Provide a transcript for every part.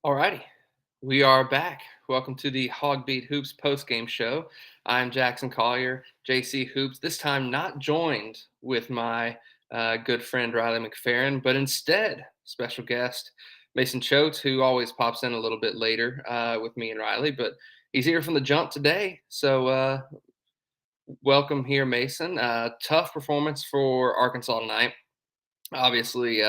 Alrighty, we are back. Welcome to the HawgBeat Hoops postgame show. I'm Jackson Collier, JC Hoops. This time not joined with my good friend Riley McFerrin, but instead special guest Mason Choate, who always pops in a little bit later with me and Riley, but he's here from the jump today. So welcome here, Mason. Tough performance for Arkansas tonight. Obviously,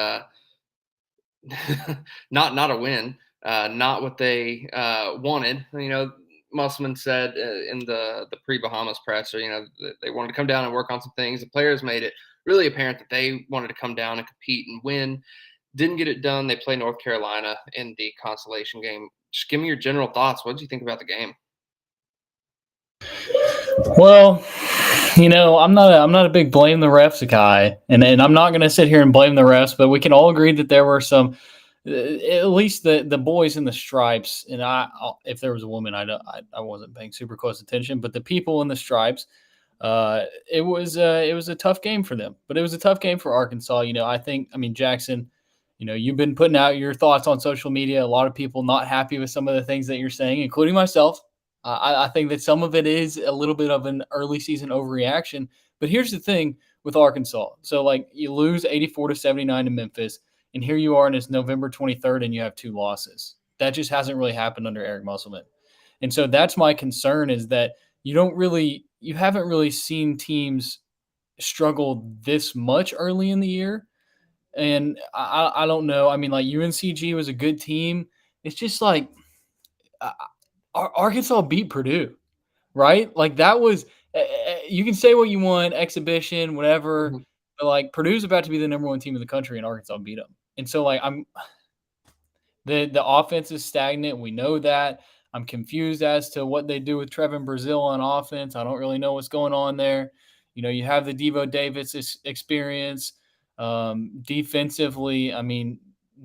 not a win, not what they wanted. Musselman said in the pre-Bahamas presser, they wanted to come down and work on some things. The players made it really apparent that they wanted to come down and compete and win. Didn't get it done. They play North Carolina in the consolation game. Just give me your general thoughts. What did you think about the game? Well, I'm not a big blame the refs guy, and I'm not going to sit here and blame the refs, but we can all agree that there were some, at least the boys in the stripes, and if there was a woman, I wasn't paying super close attention, but the people in the stripes, it was a tough game for them, but it was a tough game for Arkansas. Jackson, you've been putting out your thoughts on social media. A lot of people not happy with some of the things that you're saying, including myself. I think that some of it is a little bit of an early season overreaction. But here's the thing with Arkansas. So, you lose 84-79 to Memphis, and here you are, and it's November 23rd, and you have 2 losses. That just hasn't really happened under Eric Musselman. And so that's my concern, is that you haven't really seen teams struggle this much early in the year. And I don't know. UNCG was a good team. It's just Arkansas beat Purdue, right? That was you can say what you want, exhibition, whatever, Mm-hmm. but Purdue's about to be the number 1 team in the country, and Arkansas beat them. And so the offense is stagnant. We know that. I'm confused as to what they do with Trevin Brazile on offense. I don't really know what's going on there. You have the Devo Davis experience. Defensively,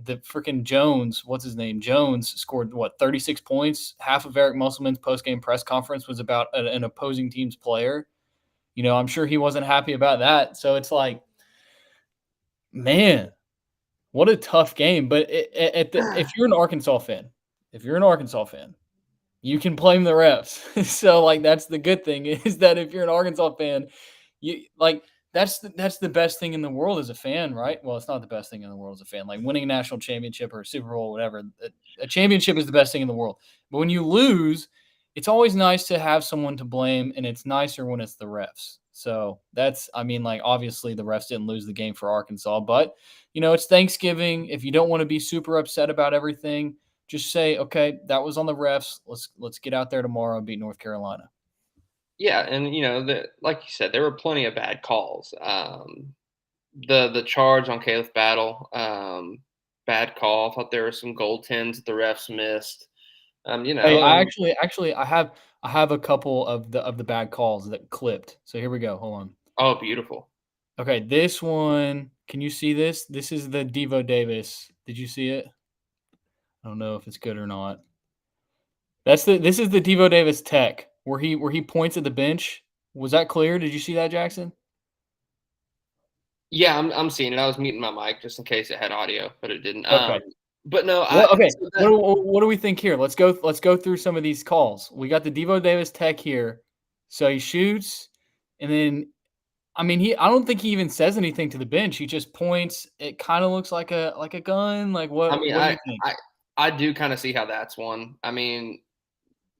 the freaking Jones, what's his name? Jones scored 36 points. Half of Eric Musselman's postgame press conference was about an opposing team's player. I'm sure he wasn't happy about that. So it's man, what a tough game. But if you're an Arkansas fan, you can blame the refs. So that's the good thing, is that if you're an Arkansas fan, you that's the best thing in the world as a fan, right? Well, it's not the best thing in the world as a fan. Winning a national championship or a Super Bowl, whatever, a championship is the best thing in the world. But when you lose, it's always nice to have someone to blame, and it's nicer when it's the refs. So that's, obviously the refs didn't lose the game for Arkansas, but it's Thanksgiving. If you don't want to be super upset about everything, just say, okay, that was on the refs. Let's get out there tomorrow and beat North Carolina. Yeah, and like you said, there were plenty of bad calls. The charge on Caleb Battle, bad call. I thought there were some goaltends that the refs missed. Hey, I have a couple of the bad calls that clipped. So here we go. Hold on. Oh, beautiful. Okay, this one. Can you see this? This is the Devo Davis. Did you see it? I don't know if it's good or not. This is the Devo Davis tech where he points at the bench. Was that clear? Did you see that, Jackson? Yeah, I'm seeing it. I was muting my mic just in case it had audio, but it didn't. Okay. But no. Okay. What do we think here? Let's go through some of these calls. We got the Devo Davis tech here. So he shoots, and then I don't think he even says anything to the bench. He just points. It kind of looks like a gun. What do you think? I do kind of see how that's one.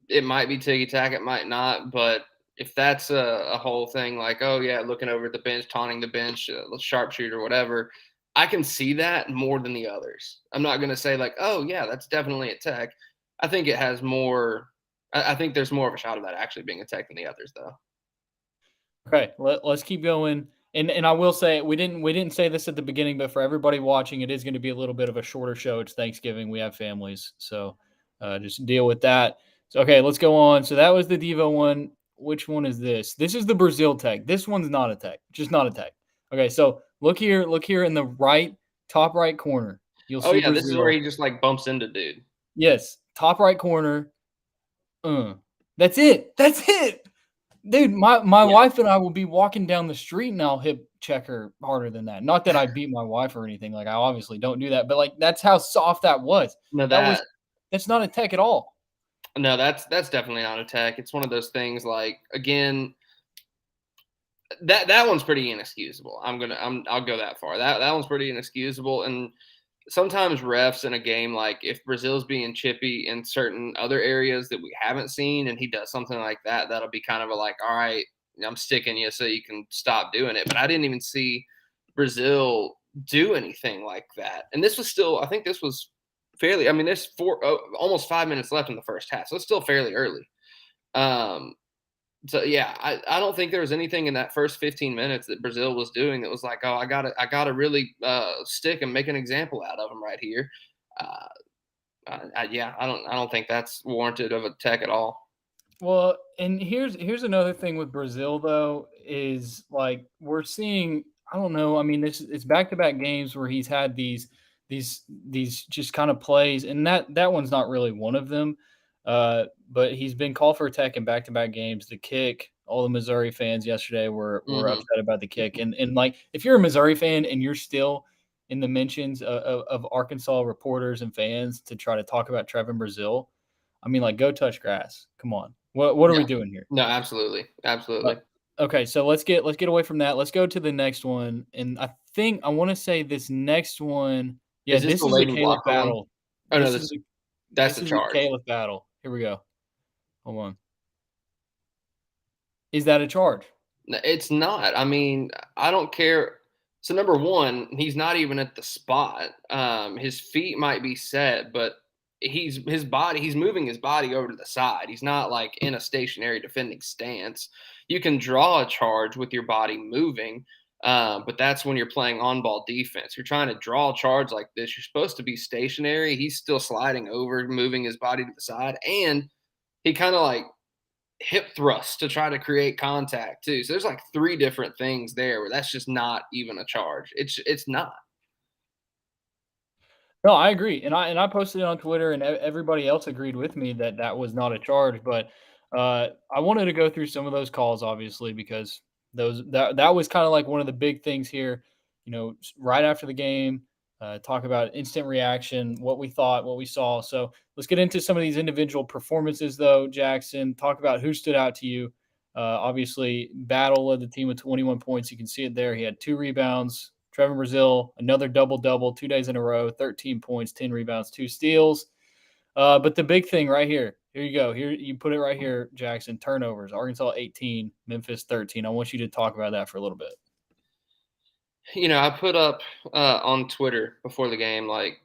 It might be ticky-tack, it might not, but if that's a whole thing, oh, yeah, looking over at the bench, taunting the bench, sharpshooter, whatever, I can see that more than the others. I'm not going to say, oh, yeah, that's definitely a tech. I think it has more – I think there's more of a shot of that actually being a tech than the others, though. Okay, let's keep going. And I will say, we didn't say this at the beginning, but for everybody watching, it is going to be a little bit of a shorter show. It's Thanksgiving. We have families, so just deal with that. So, okay, let's go on. So that was the Devo one. Which one is this? This is the Brazile tech. This one's not a tech. Just not a tech. Okay, so look here in the top right corner. You'll see. Oh, yeah, Brazile. This is where he just bumps into dude. Yes, top right corner. That's it. Dude, my wife and I will be walking down the street and I'll hip check her harder than that. Not that I beat my wife or anything. I obviously don't do that, but that's how soft that was. No, that was That's not a tech at all. No, that's definitely not a tech. It's one of those things like, again, that one's pretty inexcusable. I'll go that far. That one's pretty inexcusable. And sometimes refs in a game, like if Brazil's being chippy in certain other areas that we haven't seen, and he does something like that, that'll be kind of a like, all right, I'm sticking you so you can stop doing it. But I didn't even see Brazil do anything like that. And this was still, I think this was fairly. I mean, there's almost 5 minutes left in the first half, so it's still fairly early. Um, so yeah, I don't think there was anything in that first 15 minutes that Brazil was doing that was like, oh, I gotta really stick and make an example out of him right here. Uh, yeah, I don't think that's warranted of a tech at all. Well, and here's another thing with Brazil though is like we're seeing. I don't know. I mean, this it's back to back games where he's had these just kind of plays, and that one's not really one of them. But he's been called for attack in back to back games. The kick, all the Missouri fans yesterday were Hmm. upset about the kick, and like if you're a Missouri fan and you're still in the mentions of Arkansas reporters and fans to try to talk about Trevin Brazil, I mean, like, go touch grass. Come on. What are Yeah. we doing here? No, absolutely, Uh, absolutely. okay, so let's get away from that. Let's go to the next one, and I want to say this next one. Yeah, Is this this the is a Lady Caleb Blocker one? battle. Oh no, This is this a that's this the is a charge. Caleb battle. Here we go. Hold on. Is that a charge? It's not. I mean, I don't care. So number one, he's not even at the spot. His feet might be set, but he's moving his body over to the side. He's not like in a stationary defending stance. You can draw a charge with your body moving, but that's when you're playing on ball defense. You're trying to draw a charge like this. You're supposed to be stationary. He's still sliding over, moving his body to the side, and he kind of like hip thrust to try to create contact too. So there's like three different things there where that's just not even a charge. It's not. No, I agree, and I posted it on Twitter, and everybody else agreed with me that that was not a charge. But I wanted to go through some of those calls, obviously, because that was kind of like one of the big things here. Right after the game, talk about instant reaction, what we thought, what we saw. So let's get into some of these individual performances, though. Jackson, talk about who stood out to you. Obviously, Battle led the team with 21 points. You can see it there. He had 2 rebounds. Trevor Brazil, another double double, 2 days in a row, 13 points, 10 rebounds, 2 steals. But the big thing right here you go. Here you put it right here, Jackson. Turnovers. Arkansas 18, Memphis 13. I want you to talk about that for a little bit. I put up on Twitter before the game like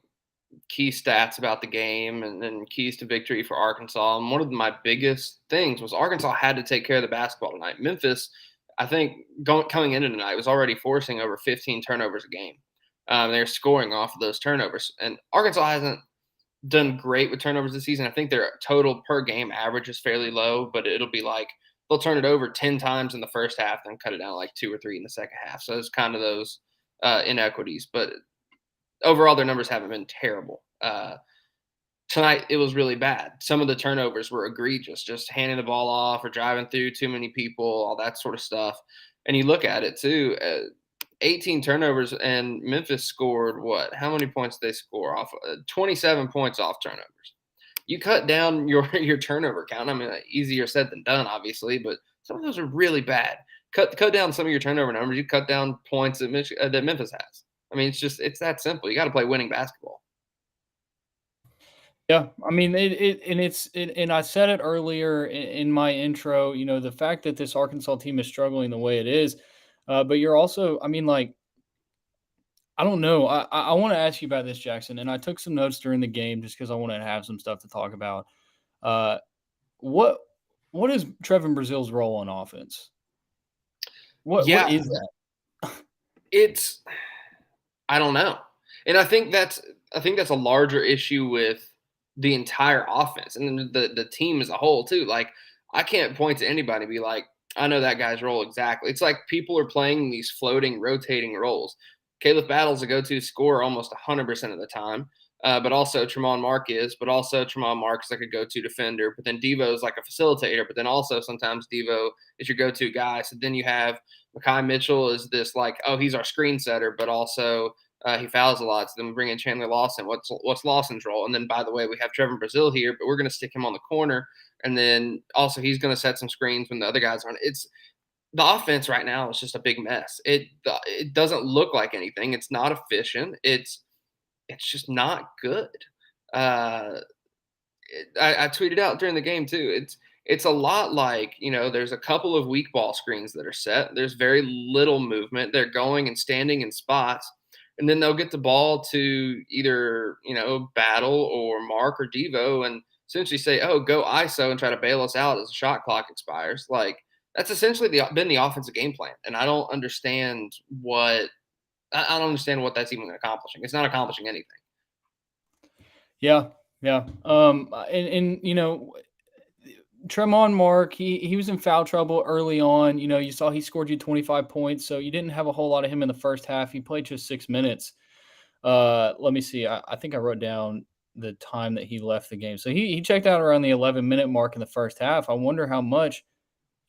key stats about the game and keys to victory for Arkansas. And one of my biggest things was Arkansas had to take care of the basketball tonight. Memphis, I think, coming into tonight was already forcing over 15 turnovers a game. They're scoring off of those turnovers, and Arkansas hasn't done great with turnovers this season. I think their total per game average is fairly low, but it'll be like they'll turn it over 10 times in the first half, then cut it down to like 2 or 3 in the second half. So it's kind of those inequities. But overall, their numbers haven't been terrible. Tonight, it was really bad. Some of the turnovers were egregious, just handing the ball off or driving through too many people, all that sort of stuff. And you look at it too, 18 turnovers, and Memphis scored what? How many points did they score off? 27 points off turnovers. You cut down your turnover count. I mean, easier said than done, obviously, but some of those are really bad. Cut down some of your turnover numbers. You cut down points that Memphis has. I mean, it's that simple. You got to play winning basketball. Yeah, I mean and I said it earlier in my intro. The fact that this Arkansas team is struggling the way it is, but you're also, I mean, like I don't know. I want to ask you about this, Jackson, and I took some notes during the game just because I wanted to have some stuff to talk about. Uh, what what is Trevin Brazil's role on offense? What Yeah, is that? it's I don't know. And I think that's a larger issue with the entire offense and then the team as a whole too. Like I can't point to anybody and be like, I know that guy's role exactly. It's like people are playing these floating, rotating roles. Caleb Battle's a go-to scorer almost 100% of the time, but also Tremont Mark is, but also Tremont Mark is like a go-to defender. But then Devo is like a facilitator. But then also sometimes Devo is your go-to guy. So then you have Makai Mitchell is this like, oh, he's our screen setter, but also He fouls a lot. So then we bring in Chandler Lawson. What's Lawson's role? And then, by the way, we have Trevor Brazil here, but we're going to stick him on the corner. And then also he's going to set some screens when the other guys aren't. It's the offense right now is just a big mess. It doesn't look like anything. It's not efficient. It's just not good. Uh, I tweeted out during the game too. It's a lot like, there's a couple of weak ball screens that are set. There's very little movement. They're going and standing in spots, and then they'll get the ball to either Battle or Mark or Devo, and essentially say, "Oh, go ISO," and try to bail us out as the shot clock expires. Like that's essentially been the offensive game plan, and I don't understand I don't understand what that's even accomplishing. It's not accomplishing anything. Yeah, yeah. And Tremont Mark, he was in foul trouble early on. You saw he scored you 25 points, so you didn't have a whole lot of him in the first half. He played just 6 minutes. Let me see. I think I wrote down the time that he left the game. So he checked out around the 11-minute mark in the first half. I wonder how much,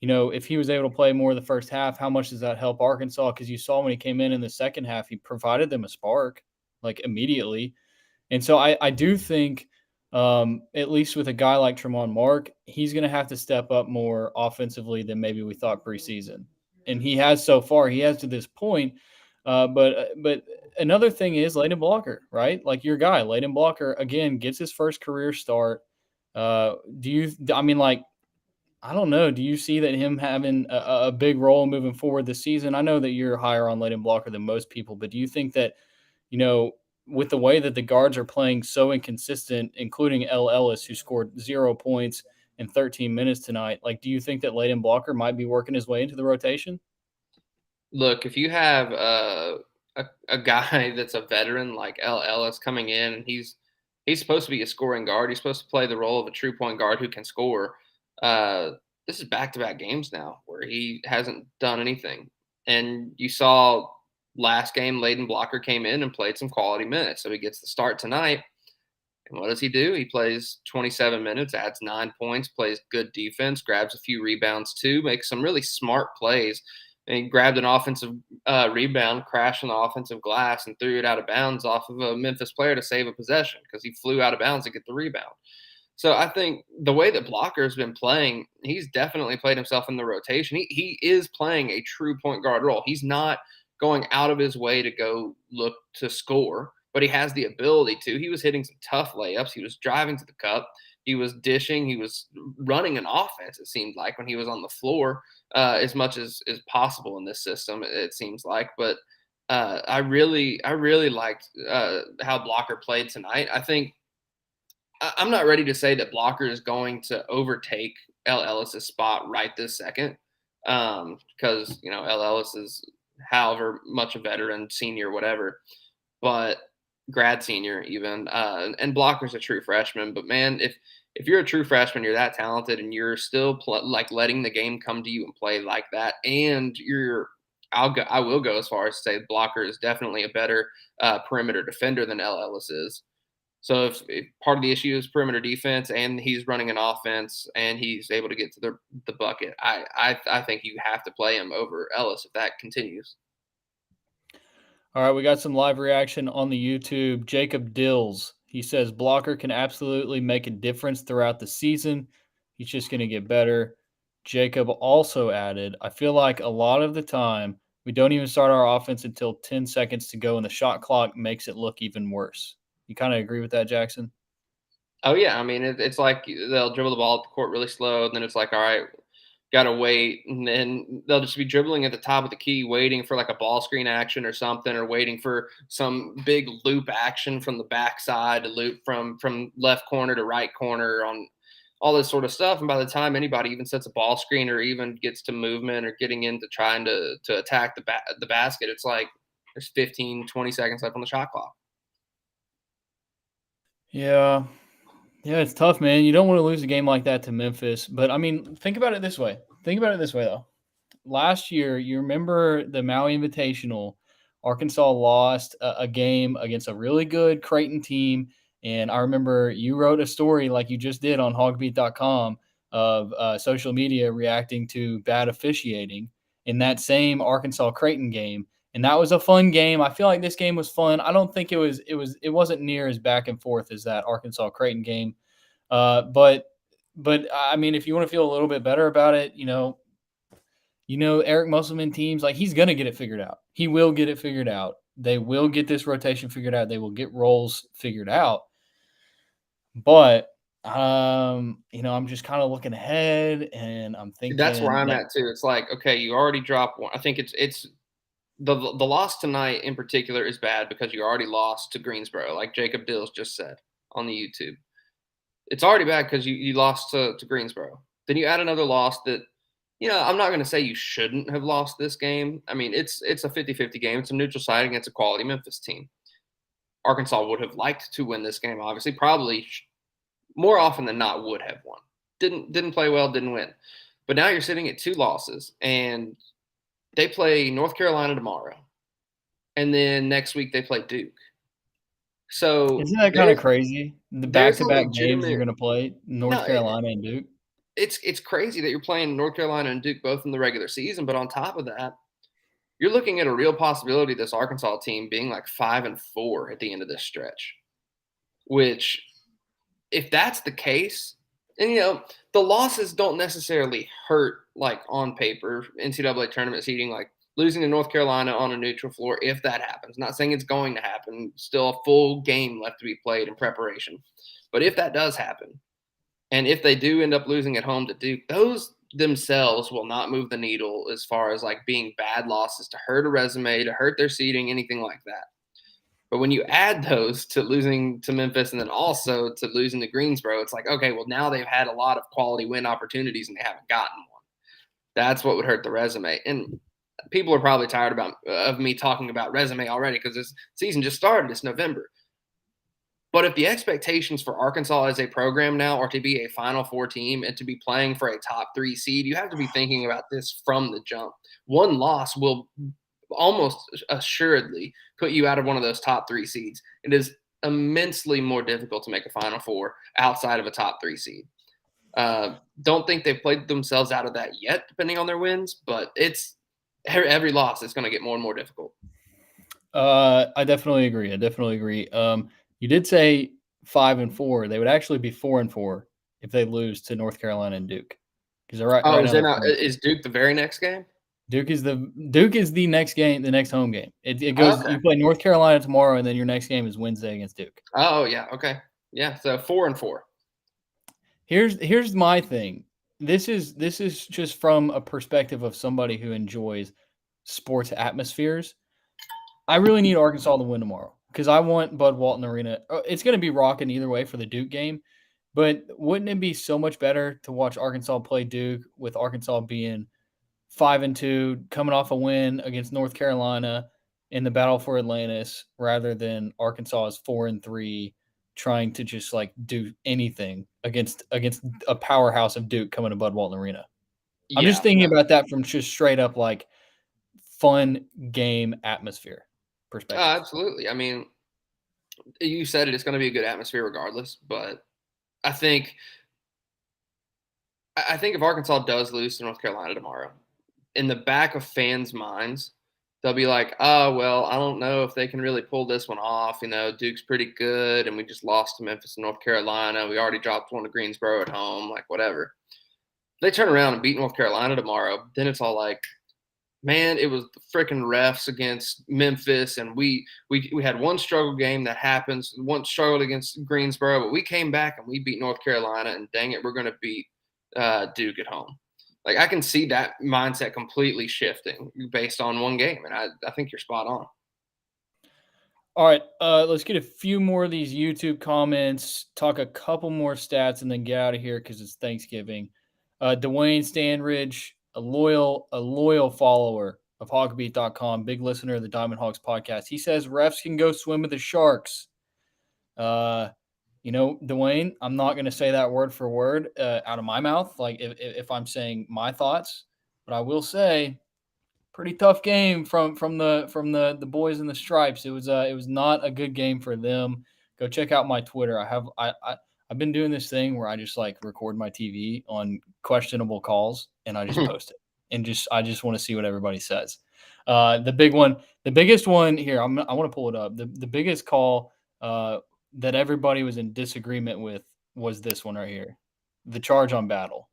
if he was able to play more of the first half, how much does that help Arkansas? Because you saw when he came in the second half, he provided them a spark like immediately. And so I do think, at least with a guy like Tremont Mark, he's going to have to step up more offensively than maybe we thought preseason. And he has so far. He has to this point. But another thing is Layden Blocker, right? Like your guy, Layden Blocker, again, gets his first career start. I don't know. Do you see that him having a big role moving forward this season? I know that you're higher on Layden Blocker than most people, but do you think that, you know, with the way that the guards are playing so inconsistent, including L. Ellis, who scored 0 points in 13 minutes tonight, like, do you think that Layden Blocker might be working his way into the rotation? Look, if you have a guy that's a veteran like L. Ellis coming in, and he's supposed to be a scoring guard. He's supposed to play the role of a true point guard who can score. Uh, this is back-to-back games now where he hasn't done anything, and you saw last game Layden Blocker came in and played some quality minutes, so he gets the start tonight. And what does he do? He plays 27 minutes, adds 9 points, plays good defense, grabs a few rebounds too, makes some really smart plays. And he grabbed an offensive rebound, crashed on the offensive glass, and threw it out of bounds off of a Memphis player to save a possession because he flew out of bounds to get the rebound. So I think the way that Blocker's been playing, he's definitely played himself in the rotation. He is playing a true point guard role. He's not going out of his way to go look to score, but he has the ability to. He was hitting some tough layups. He was driving to the cup. He was dishing. He was running an offense, it seemed like, when he was on the floor, as much as is possible in this system, it seems like. But I really liked how Blocker played tonight. I'm not ready to say that Blocker is going to overtake L. Ellis's spot right this second, because L. Ellis is however much a veteran, senior, whatever, but grad senior even, and Blocker's a true freshman. But man, if you're a true freshman, you're that talented, and you're still like letting the game come to you and play like that, and I will go as far as to say Blocker is definitely a better perimeter defender than L. Ellis is. So if part of the issue is perimeter defense, and he's running an offense, and he's able to get to the bucket, I think you have to play him over Ellis if that continues. All right, we got some live reaction on the YouTube. Jacob Dills, he says Blocker can absolutely make a difference throughout the season. He's just going to get better. Jacob also added, I feel like a lot of the time we don't even start our offense until 10 seconds to go, and the shot clock makes it look even worse. You kind of agree with that, Jackson? Oh yeah, I mean it's like they'll dribble the ball at the court really slow, and then it's like, all right, gotta wait, and then they'll just be dribbling at the top of the key, waiting for like a ball screen action or something, or waiting for some big loop action from the backside to loop from left corner to right corner on all this sort of stuff. And by the time anybody even sets a ball screen or even gets to movement or getting into trying to attack the basket, it's like there's 15, 20 seconds left on the shot clock. Yeah. Yeah, it's tough, man. You don't want to lose a game like that to Memphis. But I mean, think about it this way. Think about it this way, though. Last year, you remember the Maui Invitational, Arkansas lost a game against a really good Creighton team. And I remember you wrote a story like you just did on HawgBeat.com of social media reacting to bad officiating in that same Arkansas Creighton game. And that was a fun game. I feel like this game was fun. I don't think it wasn't near as back and forth as that Arkansas Creighton game. But I mean, if you want to feel a little bit better about it, Eric Musselman teams, like, he's gonna get it figured out. He will get it figured out. They will get this rotation figured out. They will get roles figured out. But I'm just kind of looking ahead, and I'm That's where thinking I'm like, at too. It's like, okay, you already dropped one. I think it's the loss tonight in particular is bad because you already lost to Greensboro, like Jacob Dills just said on the YouTube. It's already bad because you lost to Greensboro. Then you add another loss that, I'm not going to say you shouldn't have lost this game. I mean, it's a 50-50 game. It's a neutral site against a quality Memphis team. Arkansas would have liked to win this game, obviously. Probably more often than not would have won. Didn't play well, didn't win. But now you're sitting at 2 losses, and they play North Carolina tomorrow. And then next week they play Duke. So isn't that kind of crazy? The there's a back-to-back games you're legitimate going to play, North no, Carolina and Duke. it's crazy that you're playing North Carolina and Duke both in the regular season, but on top of that, you're looking at a real possibility of this Arkansas team being like 5-4 at the end of this stretch. Which, if that's the case, and the losses don't necessarily hurt like on paper, NCAA tournament seeding, like losing to North Carolina on a neutral floor, if that happens. Not saying it's going to happen, still a full game left to be played in preparation. But if that does happen, and if they do end up losing at home to Duke, those themselves will not move the needle as far as like being bad losses to hurt a resume, to hurt their seeding, anything like that. But when you add those to losing to Memphis and then also to losing to Greensboro, it's like, okay, well, now they've had a lot of quality win opportunities and they haven't gotten one. That's what would hurt the resume. And people are probably tired of me talking about resume already because this season just started. It's November. But if the expectations for Arkansas as a program now are to be a Final Four team and to be playing for a top 3 seed, you have to be thinking about this from the jump. One loss will almost assuredly put you out of one of those top 3 seeds. It is immensely more difficult to make a Final Four outside of a top 3 seed. Don't think they've played themselves out of that yet, depending on their wins, but it's every loss is going to get more and more difficult. I definitely agree. You did say 5-4. They would actually be 4-4 if they lose to North Carolina and Duke. Because right Is now is Duke the very next game? Duke is the next game, the next home game. It goes. Okay. You play North Carolina tomorrow, and then your next game is Wednesday against Duke. Oh yeah. Okay. Yeah. So 4-4. Here's my thing. This is just from a perspective of somebody who enjoys sports atmospheres. I really need Arkansas to win tomorrow because I want Bud Walton Arena. It's going to be rocking either way for the Duke game, but wouldn't it be so much better to watch Arkansas play Duke with Arkansas being 5-2, coming off a win against North Carolina in the battle for Atlantis, rather than Arkansas is 4-3, trying to just like do anything against a powerhouse of Duke coming to Bud Walton Arena. I'm just thinking about that from just straight up like fun game atmosphere perspective. Absolutely. I mean, you said it. It's going to be a good atmosphere regardless. But I think if Arkansas does lose to North Carolina tomorrow, in the back of fans' minds, they'll be like, "Oh well, I don't know if they can really pull this one off. Duke's pretty good, and we just lost to Memphis and North Carolina. We already dropped one to Greensboro at home. Like whatever." If they turn around and beat North Carolina tomorrow, then it's all like, man, it was the freaking refs against Memphis, and we had one struggle game that happens, one struggled against Greensboro, but we came back and we beat North Carolina, and dang it, we're going to beat Duke at home. Like I can see that mindset completely shifting based on one game, and I think you're spot on. All right, let's get a few more of these YouTube comments, talk a couple more stats, and then get out of here because it's Thanksgiving. Dwayne Stanridge, a loyal follower of HawgBeat.com, big listener of the Diamond Hawks podcast. He says refs can go swim with the sharks. Dwayne, I'm not going to say that word for word out of my mouth, like if I'm saying my thoughts, but I will say pretty tough game from the boys in the stripes. It was not a good game for them. Go check out my Twitter. I've been doing this thing where I just like record my TV on questionable calls and I just post it and I just want to see what everybody says. The big one, the biggest one here, I want to pull it up. The biggest call that everybody was in disagreement with was this one right here, the charge on Battle.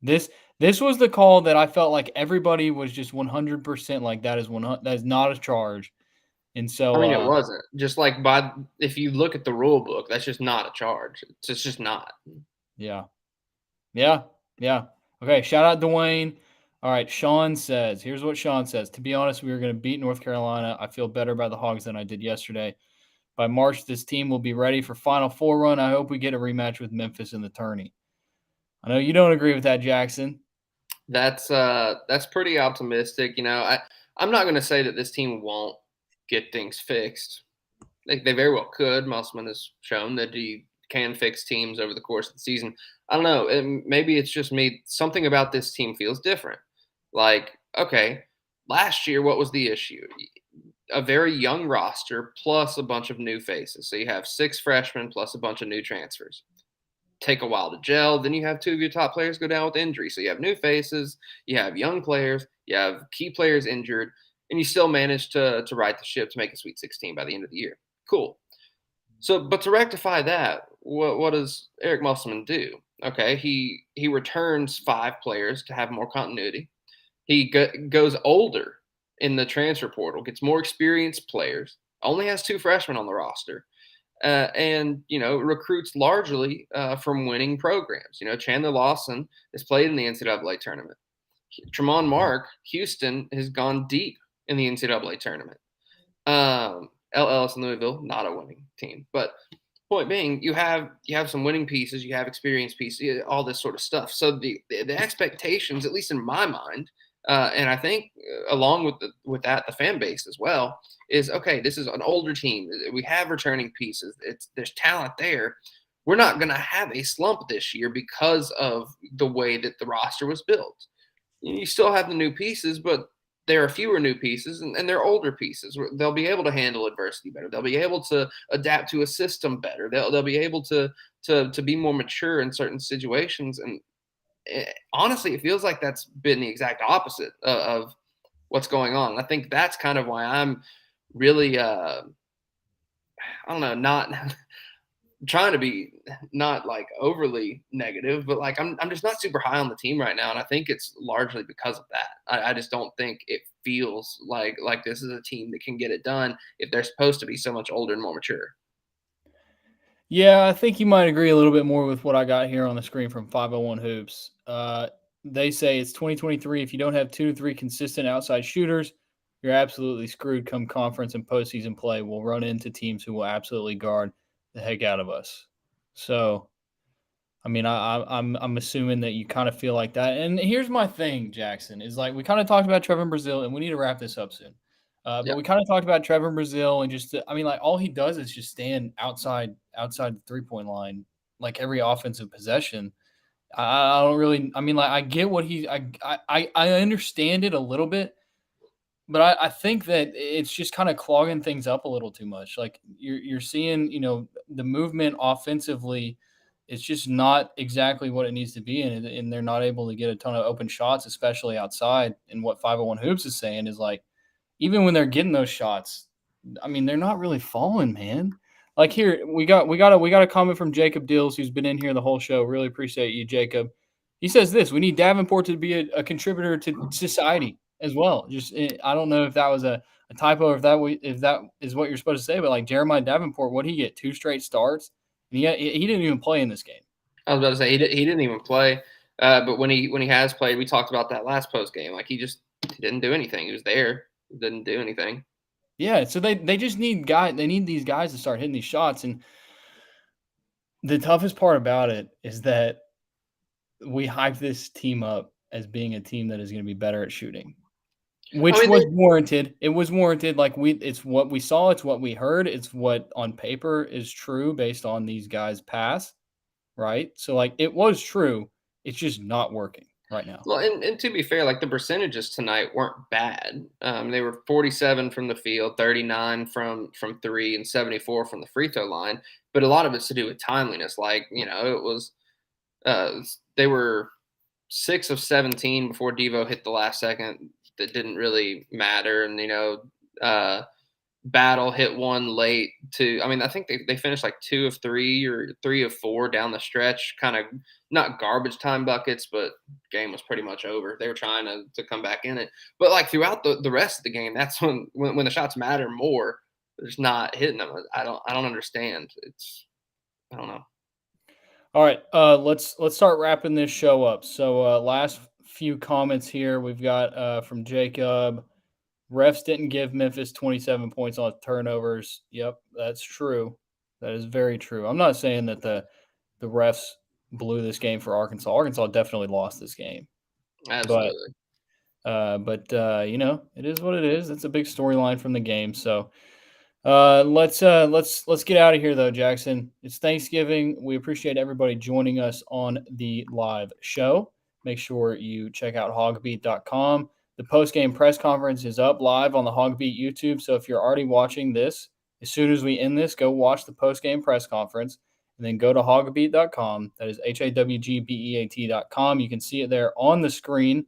This this was the call that I felt like everybody was just 100% like that is not a charge. And I so mean, it wasn't just like if you look at the rule book, that's just not a charge. It's just not. yeah. Yeah. Yeah. Okay, shout out Dwayne. All right, Sean says, here's what Sean says. To be honest, we are going to beat North Carolina. I feel better about the Hogs than I did yesterday. By March, this team will be ready for Final Four run. I hope we get a rematch with Memphis in the tourney. I know you don't agree with that, Jackson. That's pretty optimistic. I'm not going to say that this team won't get things fixed. They very well could. Musselman has shown that he can fix teams over the course of the season. I don't know. Maybe it's just me. Something about this team feels different. Like, okay, last year, what was the issue? A very young roster plus a bunch of new faces. So you have 6 freshmen plus a bunch of new transfers. Take a while to gel. Then you have 2 of your top players go down with injury. So you have new faces, you have young players, you have key players injured, and you still manage to right the ship to make a Sweet 16 by the end of the year. Cool. So, but to rectify that, what does Eric Musselman do? Okay, he returns 5 players to have more continuity. He goes older in the transfer portal, gets more experienced players, only has 2 freshmen on the roster, and recruits largely from winning programs. Chandler Lawson has played in the NCAA tournament. Tremont Mark, Houston, has gone deep in the NCAA tournament. LLS in Louisville, not a winning team, but point being, you have some winning pieces, you have experienced pieces, all this sort of stuff. So the expectations, at least in my mind, and I think along with that, the fan base as well, is okay. This is an older team. We have returning pieces. There's talent there. We're not going to have a slump this year because of the way that the roster was built. You still have the new pieces, but there are fewer new pieces and they're older pieces. They'll be able to handle adversity better. They'll be able to adapt to a system better. They'll be able to be more mature in certain situations. And honestly, it feels like that's been the exact opposite of what's going on. And I think that's kind of why I'm really, I don't know, not trying to be not like overly negative, but like I'm just not super high on the team right now, and I think it's largely because of that. I just don't think it feels like this is a team that can get it done if they're supposed to be so much older and more mature. Yeah, I think you might agree a little bit more with what I got here on the screen from 501 Hoops. They say it's 2023. If you don't have 2 to 3 consistent outside shooters, you're absolutely screwed come conference and postseason play. We'll run into teams who will absolutely guard the heck out of us. So, I mean, I'm assuming that you kind of feel like that. And here's my thing, Jackson, is like we kind of talked about Trevor in Brazil, and we need to wrap this up soon. But Yeah, we kind of talked about Trevor in Brazil, and just I mean, like all he does is just stand outside the 3-point line, like every offensive possession. I don't really. I mean, like I get what he. I understand it a little bit, but I think that it's just kind of clogging things up a little too much. Like you're seeing, the movement offensively, it's just not exactly what it needs to be, and they're not able to get a ton of open shots, especially outside. And what 501 Hoops is saying is like, even when they're getting those shots, I mean, they're not really falling, man. Like here, we got a comment from Jacob Dills, who's been in here the whole show. Really appreciate you, Jacob. He says this: we need Davenport to be a contributor to society as well. Just I don't know if that was a typo, or if that is what you're supposed to say, but like Jeremiah Davenport, what did he get 2 straight starts, and he didn't even play in this game. I was about to say he didn't even play, but when he has played, we talked about that last post game. Like he didn't do anything. He was there, didn't do anything. Yeah, so they just need they need these guys to start hitting these shots, and the toughest part about it is that we hype this team up as being a team that is going to be better at shooting, I which mean, was warranted. It was warranted. Like it's what we saw, it's what we heard, it's what on paper is true based on these guys' pass, right? So like it was true. It's just not working right now. well, and to be fair, like the percentages tonight weren't bad. They were 47 from the field, 39 from 3, and 74 from the free throw line. But a lot of it's to do with timeliness. Like it was they were 6 of 17 before Devo hit the last second that didn't really matter. And Battle hit one late to. I mean, I think they finished like 2 of 3 or 3 of 4 down the stretch, kind of not garbage time buckets, but game was pretty much over. They were trying to come back in it, but like throughout the rest of the game, that's when the shots matter more. They're just not hitting them. I don't understand. I don't know. All right, let's start wrapping this show up. So last few comments here we've got from Jacob. Refs didn't give Memphis 27 points on turnovers. Yep, that's true. That is very true. I'm not saying that the refs blew this game for Arkansas. Arkansas definitely lost this game, but Absolutely. it is what it is. It's a big storyline from the game. So let's get out of here though, Jackson. It's Thanksgiving. We appreciate everybody joining us on the live show. Make sure you check out HawgBeat.com. The post-game press conference is up live on the HawgBeat YouTube. So if you're already watching this, as soon as we end this, go watch the post-game press conference and then go to HawgBeat.com. That is HawgBeat.com. You can see it there on the screen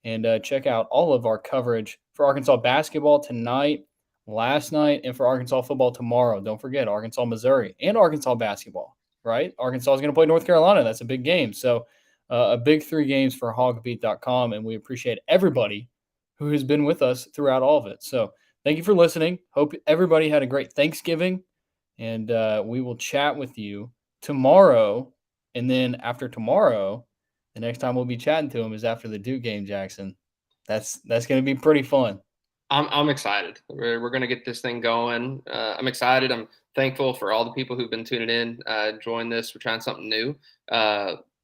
and check out all of our coverage for Arkansas basketball tonight, last night, and for Arkansas football tomorrow. Don't forget Arkansas, Missouri, and Arkansas basketball, right? Arkansas is going to play North Carolina. That's a big game. So a big 3 games for HawgBeat.com, and we appreciate everybody who has been with us throughout all of it. So thank you for listening. Hope everybody had a great Thanksgiving, and we will chat with you tomorrow. And then after tomorrow, the next time we'll be chatting to him is after the Duke game, Jackson. That's going to be pretty fun. I'm excited. We're gonna get this thing going. I'm excited. I'm thankful for all the people who've been tuning in, enjoying this. We're trying something new.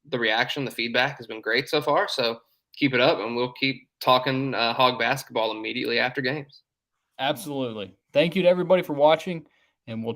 The reaction, the feedback has been great so far. So keep it up, and we'll keep talking hog basketball immediately after games. Absolutely. Thank you to everybody for watching, and we'll